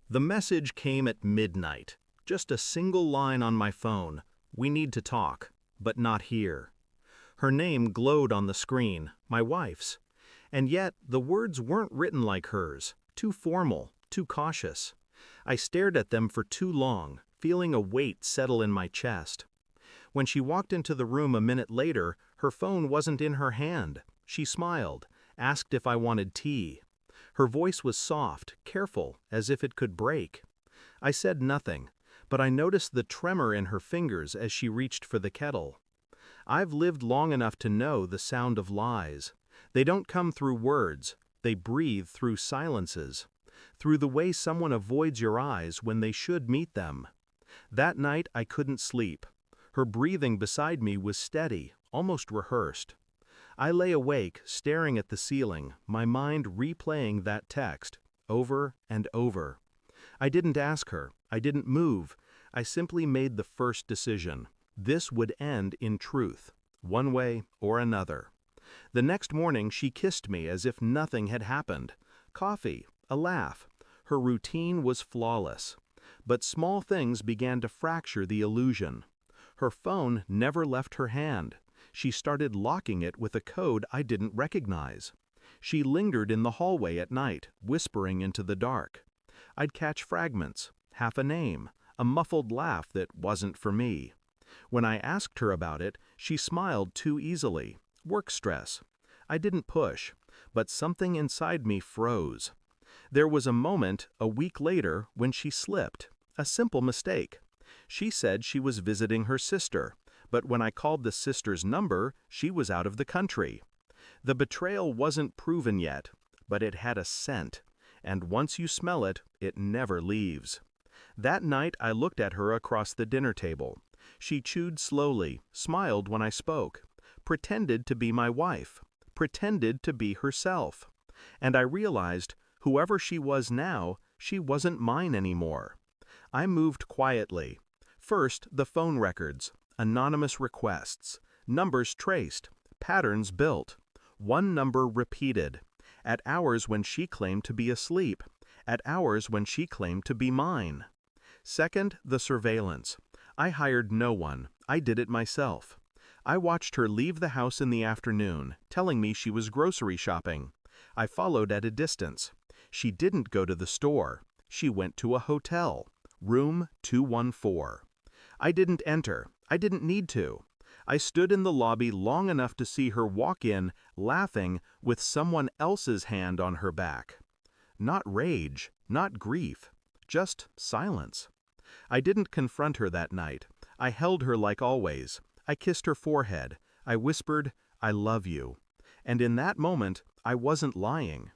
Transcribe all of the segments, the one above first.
The message came at midnight. Just a single line on my phone. We need to talk, but not here. Her name glowed on the screen, my wife's. And yet, the words weren't written like hers, too formal, too cautious. I stared at them for too long, feeling a weight settle in my chest. When she walked into the room a minute later, her phone wasn't in her hand. She smiled, asked if I wanted tea. Her voice was soft, careful, as if it could break. I said nothing, but I noticed the tremor in her fingers as she reached for the kettle. I've lived long enough to know the sound of lies. They don't come through words, they breathe through silences, through the way someone avoids your eyes when they should meet them. That night I couldn't sleep. Her breathing beside me was steady, almost rehearsed. I lay awake, staring at the ceiling, my mind replaying that text, over and over. I didn't ask her, I didn't move, I simply made the first decision. This would end in truth, one way or another. The next morning she kissed me as if nothing had happened. Coffee, a laugh. Her routine was flawless. But small things began to fracture the illusion. Her phone never left her hand. She started locking it with a code I didn't recognize. She lingered in the hallway at night, whispering into the dark. I'd catch fragments, half a name, a muffled laugh that wasn't for me. When I asked her about it, she smiled too easily. Work stress. I didn't push, but something inside me froze. There was a moment, a week later, when she slipped. A simple mistake. She said she was visiting her sister, but when I called the sister's number, she was out of the country. The betrayal wasn't proven yet, but it had a scent, and once you smell it, it never leaves. That night I looked at her across the dinner table. She chewed slowly, smiled when I spoke, pretended to be my wife, pretended to be herself. And I realized, whoever she was now, she wasn't mine anymore. I moved quietly. First, the phone records, anonymous requests, numbers traced, patterns built, one number repeated, at hours when she claimed to be asleep, at hours when she claimed to be mine. Second, the surveillance. I hired no one, I did it myself. I watched her leave the house in the afternoon, telling me she was grocery shopping. I followed at a distance. She didn't go to the store. She went to a hotel, room 214. I didn't enter. I didn't need to. I stood in the lobby long enough to see her walk in, laughing, with someone else's hand on her back. Not rage, not grief, just silence. I didn't confront her that night. I held her like always. I kissed her forehead. I whispered, "I love you." And in that moment, I wasn't lying.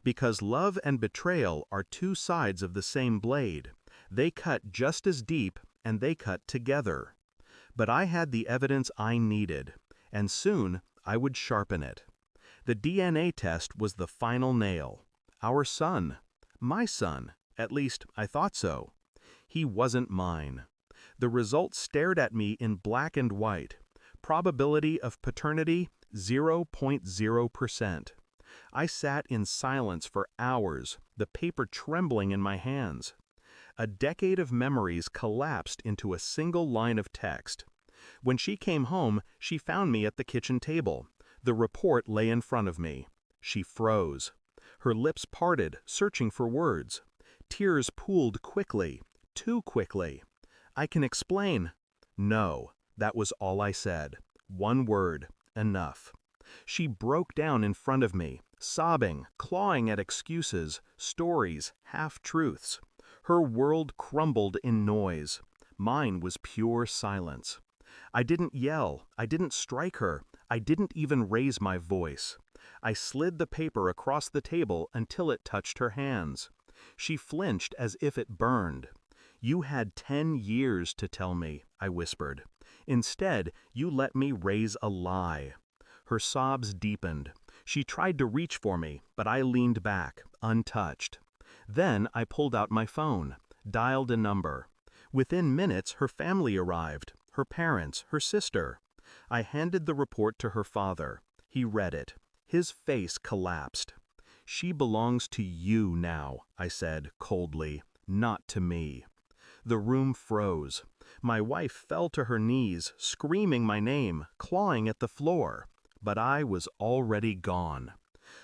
Because love and betrayal are two sides of the same blade. They cut just as deep, and they cut together. But I had the evidence I needed, and soon I would sharpen it. The DNA test was the final nail. Our son. My son. At least, I thought so. He wasn't mine. The results stared at me in black and white. Probability of paternity, 0.0%. I sat in silence for hours, the paper trembling in my hands. A decade of memories collapsed into a single line of text. When she came home, she found me at the kitchen table. The report lay in front of me. She froze. Her lips parted, searching for words. Tears pooled quickly, too quickly. I can explain. No, that was all I said. One word, enough. She broke down in front of me, sobbing, clawing at excuses, stories, half-truths. Her world crumbled in noise. Mine was pure silence. I didn't yell, I didn't strike her, I didn't even raise my voice. I slid the paper across the table until it touched her hands. She flinched as if it burned. "You had 10 years to tell me," I whispered. "Instead, you let me raise a lie." Her sobs deepened. She tried to reach for me, but I leaned back, untouched. Then I pulled out my phone, dialed a number. Within minutes, her family arrived, her parents, her sister. I handed the report to her father. He read it. His face collapsed. "She belongs to you now," I said coldly, Not to me. The room froze. My wife fell to her knees, screaming my name, clawing at the floor. But I was already gone.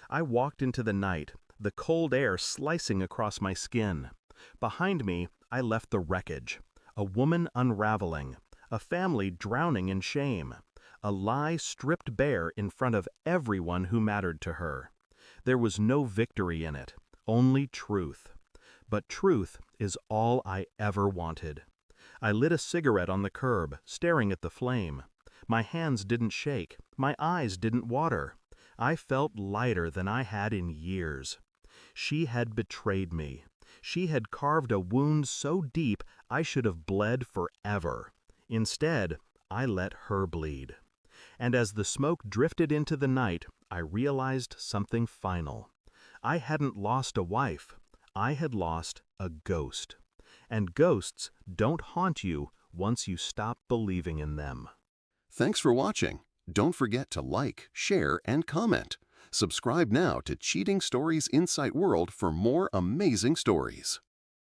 I walked into the night, the cold air slicing across my skin. Behind me, I left the wreckage. A woman unraveling, a family drowning in shame, a lie stripped bare in front of everyone who mattered to her. There was no victory in it, only truth. But truth is all I ever wanted. I lit a cigarette on the curb, staring at the flame. My hands didn't shake, my eyes didn't water. I felt lighter than I had in years. She had betrayed me. She had carved a wound so deep I should have bled forever. Instead, I let her bleed. And as the smoke drifted into the night, I realized something final. I hadn't lost a wife. I had lost a ghost. And ghosts don't haunt you once you stop believing in them. Thanks for watching. Don't forget to like, share, and comment. Subscribe now to Cheating Stories Insight World for more amazing stories.